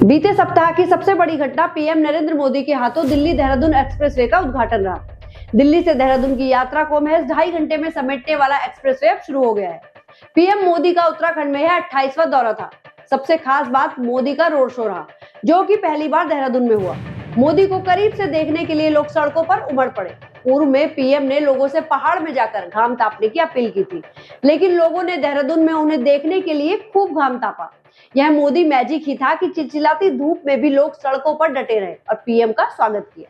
बीते सप्ताह की सबसे बड़ी घटना पीएम नरेंद्र मोदी के हाथों दिल्ली देहरादून एक्सप्रेसवे का उद्घाटन रहा। दिल्ली से देहरादून की यात्रा को महज 2.5 घंटे में समेटने वाला एक्सप्रेसवे अब शुरू हो गया है। पीएम मोदी का उत्तराखंड में यह 28वां दौरा था। सबसे खास बात मोदी का रोड शो रहा, जो कि पहली बार देहरादून में हुआ। मोदी को करीब से देखने के लिए लोग सड़कों पर उमड़ पड़े। पूर्व में पीएम ने लोगों से पहाड़ में जाकर घाम तापने की अपील की थी, लेकिन लोगों ने देहरादून में उन्हें देखने के लिए खूब घाम तापा। यह मोदी मैजिक ही था कि चिलचिलाती धूप में भी लोग सड़कों पर डटे रहे और पीएम का स्वागत किया।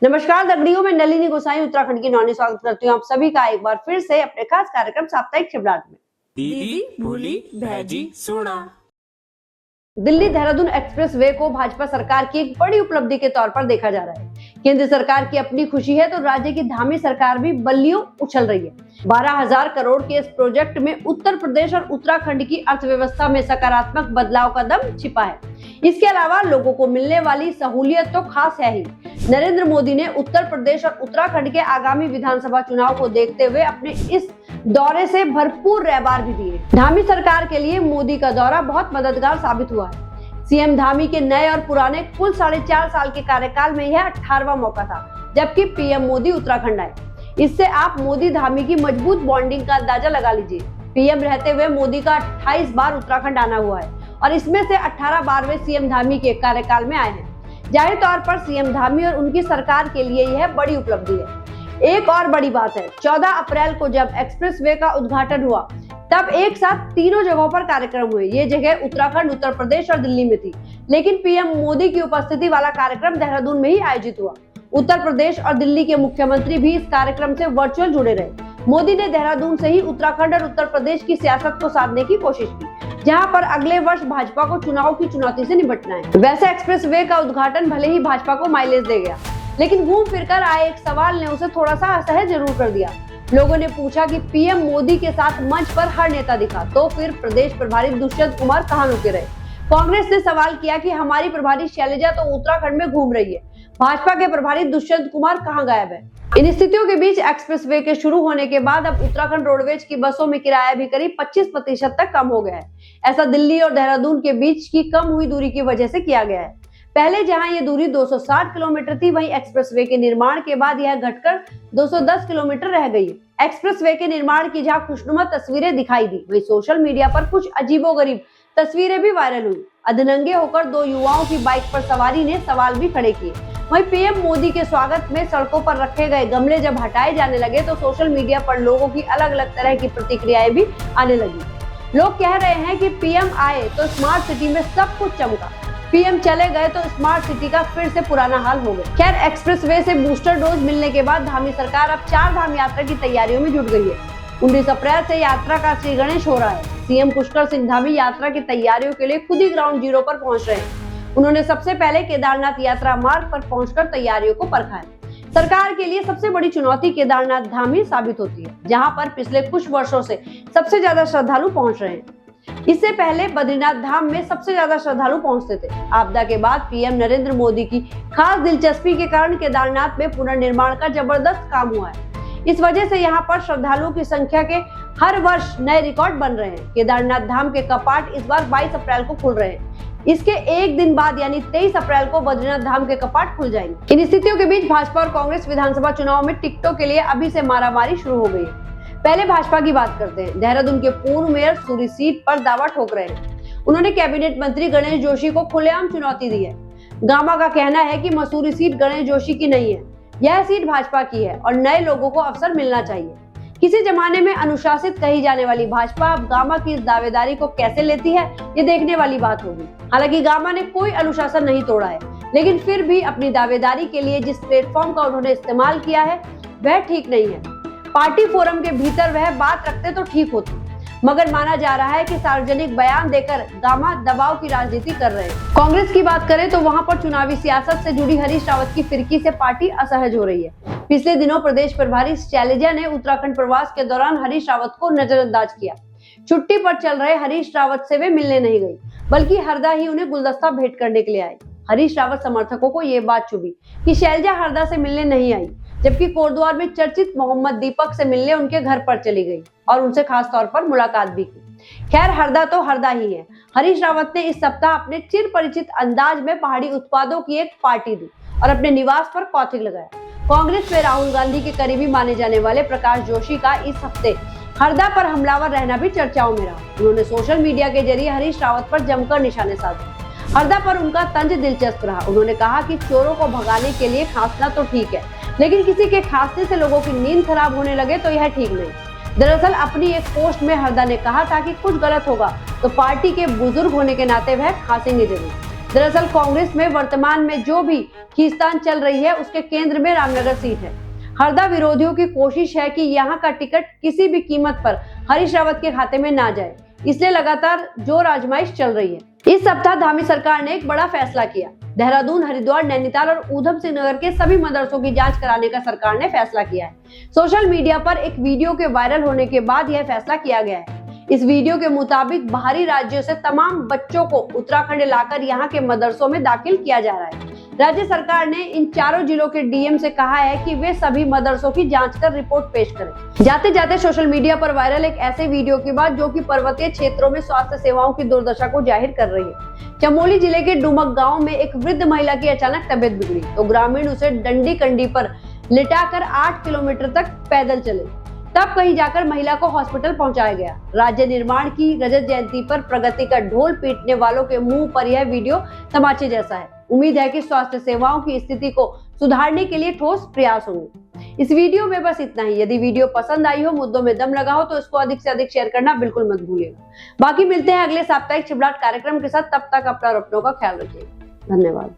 नमस्कार दगड़ियों, में नलिनी गोसाई उत्तराखंड की नौनी स्वागत करती हूँ आप सभी का एक बार फिर से अपने खास कार्यक्रम साप्ताहिक शिवरात में। दीदी भूली भैजी सुना। दिल्ली देहरादून एक्सप्रेसवे को भाजपा सरकार की एक बड़ी उपलब्धि के तौर पर देखा जा रहा है। केंद्र सरकार की अपनी खुशी है तो राज्य की धामी सरकार भी बल्लियों उछल रही है। 12,000 करोड़ के इस प्रोजेक्ट में उत्तर प्रदेश और उत्तराखंड की अर्थव्यवस्था में सकारात्मक बदलाव का दम छिपा है। इसके अलावा लोगों को मिलने वाली सहूलियत तो खास है ही। नरेंद्र मोदी ने उत्तर प्रदेश और उत्तराखंड के आगामी विधानसभा चुनाव को देखते हुए अपने इस दौरे से भरपूर रहबार भी दिए। धामी सरकार के लिए मोदी का दौरा बहुत मददगार साबित हुआ है। सीएम धामी के नए और पुराने कुल 4.5 साल के कार्यकाल में यह 18वां मौका था जबकि पीएम मोदी उत्तराखंड आए। इससे आप मोदी धामी की मजबूत बॉन्डिंग का अंदाजा लगा लीजिए। पीएम रहते हुए मोदी का 28 बार उत्तराखंड आना हुआ है और इसमें से 18 बार वे सीएम धामी के कार्यकाल में आए हैं। जाहिर तौर पर सीएम धामी और उनकी सरकार के लिए यह बड़ी उपलब्धि है। एक और बड़ी बात है, 14 अप्रैल को जब एक्सप्रेसवे का उद्घाटन हुआ तब एक साथ तीनों जगहों पर कार्यक्रम हुए। ये जगह उत्तराखंड, उत्तर प्रदेश और दिल्ली में थी, लेकिन पीएम मोदी की उपस्थिति वाला कार्यक्रम देहरादून में ही आयोजित हुआ। उत्तर प्रदेश और दिल्ली के मुख्यमंत्री भी इस कार्यक्रम से वर्चुअल जुड़े रहे। मोदी ने देहरादून से ही उत्तराखंड और उत्तर प्रदेश की सियासत को साधने की कोशिश की, जहां पर अगले वर्ष भाजपा को चुनाव की चुनौती से निपटना है। वैसे एक्सप्रेसवे का उद्घाटन भले ही भाजपा को माइलेज दे गया, लेकिन घूम फिरकर आए एक सवाल ने उसे थोड़ा सा असहज जरूर कर दिया। लोगों ने पूछा कि पीएम मोदी के साथ मंच पर हर नेता दिखा, तो फिर प्रदेश प्रभारी दुष्यंत कुमार कहां लुके रहे। कांग्रेस ने सवाल किया कि हमारी प्रभारी शैलजा तो उत्तराखंड में घूम रही है, भाजपा के प्रभारी दुष्यंत कुमार कहां गायब है। इन स्थितियों के बीच एक्सप्रेसवे के शुरू होने के बाद अब उत्तराखंड रोडवेज की बसों में किराया भी करीब 25% तक कम हो गया है। ऐसा दिल्ली और देहरादून के बीच की कम हुई दूरी की वजह से किया गया है। पहले जहां ये दूरी 260 किलोमीटर थी, वहीं एक्सप्रेसवे के निर्माण के बाद यह घटकर 210 किलोमीटर रह गई है। एक्सप्रेसवे के निर्माण की जहां खुशनुमा तस्वीरें दिखाई दी, वहीं सोशल मीडिया पर कुछ अजीबोगरीब तस्वीरें भी वायरल हुई। अधनंगे होकर 2 युवाओं की बाइक पर सवारी ने सवाल भी खड़े किए। वहीं पीएम मोदी के स्वागत में सड़कों पर रखे गए गमले जब हटाए जाने लगे तो सोशल मीडिया पर लोगों की अलग अलग तरह की प्रतिक्रियाएं भी आने लगी। लोग कह रहे हैं कि पीएम आए तो स्मार्ट सिटी में सब कुछ चमका, पीएम चले गए तो स्मार्ट सिटी का फिर से पुराना हाल हो गया। खैर, एक्सप्रेसवे से बूस्टर डोज मिलने के बाद धामी सरकार अब 4 धाम यात्रा की तैयारियों में जुट गई है। 19 अप्रैल से यात्रा का श्री गणेश हो रहा है। सीएम पुष्कर सिंह धामी यात्रा की तैयारियों के लिए खुद ही ग्राउंड जीरो पर पहुंच रहे हैं। उन्होंने सबसे पहले केदारनाथ यात्रा मार्ग पर पहुंचकर तैयारियों को परखा है। सरकार के लिए सबसे बड़ी चुनौती केदारनाथ धाम ही साबित होती है, जहां पर पिछले कुछ वर्षों से सबसे ज्यादा श्रद्धालु पहुंच रहे हैं। इससे पहले बद्रीनाथ धाम में सबसे ज्यादा श्रद्धालु पहुंचते थे। आपदा के बाद पीएम नरेंद्र मोदी की खास दिलचस्पी के कारण केदारनाथ में पुनर्निर्माण का जबरदस्त काम हुआ है। इस वजह से यहाँ पर श्रद्धालुओं की संख्या के हर वर्ष नए रिकॉर्ड बन रहे हैं। केदारनाथ धाम के कपाट इस बार 22 अप्रैल को खुल रहे हैं। इसके एक दिन बाद यानी 23 अप्रैल को बद्रीनाथ धाम के कपाट खुल जाएंगे। इन स्थितियों के बीच भाजपा और कांग्रेस विधानसभा चुनाव में टिकटों के लिए अभी से मारामारी शुरू हो गई है। पहले भाजपा की बात करते हैं। देहरादून के पूर्व मेयर सूरी सीट पर दावा ठोक रहे हैं। उन्होंने कैबिनेट मंत्री गणेश जोशी को खुलेआम चुनौती दी है। गामा का कहना है कि मसूरी सीट गणेश जोशी की नहीं है, यह सीट भाजपा की है और नए लोगों को अवसर मिलना चाहिए। किसी जमाने में अनुशासित कही जाने वाली भाजपा अब गामा की इस दावेदारी को कैसे लेती है, ये देखने वाली बात होगी। हालांकि गामा ने कोई अनुशासन नहीं तोड़ा है, लेकिन फिर भी अपनी दावेदारी के लिए जिस प्लेटफॉर्म का उन्होंने इस्तेमाल किया है वह ठीक नहीं है। पार्टी फोरम के भीतर वह बात रखते तो ठीक होती, मगर माना जा रहा है कि सार्वजनिक बयान देकर गामा दबाव की राजनीति कर रहे हैं। कांग्रेस की बात करें तो वहां पर चुनावी सियासत से जुड़ी हरीश रावत की फिरकी से पार्टी असहज हो रही है। पिछले दिनों प्रदेश प्रभारी शैलजा ने उत्तराखंड प्रवास के दौरान हरीश रावत को नजरअंदाज किया। छुट्टी पर चल रहे हरीश रावत से वे मिलने नहीं गई, बल्कि हरदा ही उन्हें गुलदस्ता भेंट करने के लिए आई। हरीश रावत समर्थकों को ये बात चुभी कि शैलजा हरदा से मिलने नहीं आई, जबकि कोटद्वार में चर्चित मोहम्मद दीपक से मिलने उनके घर पर चली गई और उनसे खास तौर पर मुलाकात भी की। खैर, हरदा तो हरदा ही है। हरीश रावत ने इस सप्ताह अपने चिर परिचित अंदाज में पहाड़ी उत्पादों की एक पार्टी दी और अपने निवास पर कौथिग लगाया। कांग्रेस में राहुल गांधी के करीबी माने जाने वाले प्रकाश जोशी का इस हफ्ते हरदा पर हमलावर रहना भी चर्चाओं में रहा। उन्होंने सोशल मीडिया के जरिए हरीश रावत पर जमकर निशाने साधे। हरदा पर उनका तंज दिलचस्प रहा। उन्होंने कहा कि चोरों को भगाने के लिए खांसना तो ठीक है, लेकिन किसी के खांसने से लोगों की नींद खराब होने लगे तो यह ठीक नहीं। दरअसल अपनी एक पोस्ट में हरदा ने कहा था कि कुछ गलत होगा तो पार्टी के बुजुर्ग होने के नाते वह खांसेंगे जरूर। दरअसल कांग्रेस में वर्तमान में जो भी खींचतान चल रही है उसके केंद्र में रामनगर सीट है। हरदा विरोधियों की कोशिश है कि यहाँ का टिकट किसी भी कीमत पर हरीश रावत के खाते में ना जाए, इसलिए लगातार जोर आजमाइश चल रही है। इस सप्ताह धामी सरकार ने एक बड़ा फैसला किया। देहरादून, हरिद्वार, नैनीताल और ऊधम सिंह नगर के सभी मदरसों की जांच कराने का सरकार ने फैसला किया है। सोशल मीडिया पर एक वीडियो के वायरल होने के बाद यह फैसला किया गया है। इस वीडियो के मुताबिक बाहरी राज्यों से तमाम बच्चों को उत्तराखंड लाकर यहाँ के मदरसों में दाखिल किया जा रहा है। राज्य सरकार ने इन चारों जिलों के डीएम से कहा है कि वे सभी मदरसों की जांच कर रिपोर्ट पेश करें। जाते जाते सोशल मीडिया पर वायरल एक ऐसे वीडियो की बात जो कि पर्वतीय क्षेत्रों में स्वास्थ्य सेवाओं की दुर्दशा को जाहिर कर रही है। चमोली जिले के डुमक गांव में एक वृद्ध महिला की अचानक तबीयत बिगड़ी तो ग्रामीण उसे डंडी कंडी पर लिटाकर 8 किलोमीटर तक पैदल चले, तब कहीं जाकर महिला को हॉस्पिटल पहुंचाया गया। राज्य निर्माण की रजत जयंती पर प्रगति का ढोल पीटने वालों के मुंह पर यह वीडियो तमाचे जैसा है। उम्मीद है कि स्वास्थ्य सेवाओं की स्थिति को सुधारने के लिए ठोस प्रयास होंगे। इस वीडियो में बस इतना ही। यदि वीडियो पसंद आई हो, मुद्दों में दम लगा हो तो इसको अधिक से अधिक शेयर करना बिल्कुल मत भूलिएगा। बाकी मिलते हैं अगले साप्ताहिक चिबलाट कार्यक्रम के साथ। तब तक अपना और अपनों का ख्याल रखिएगा। धन्यवाद।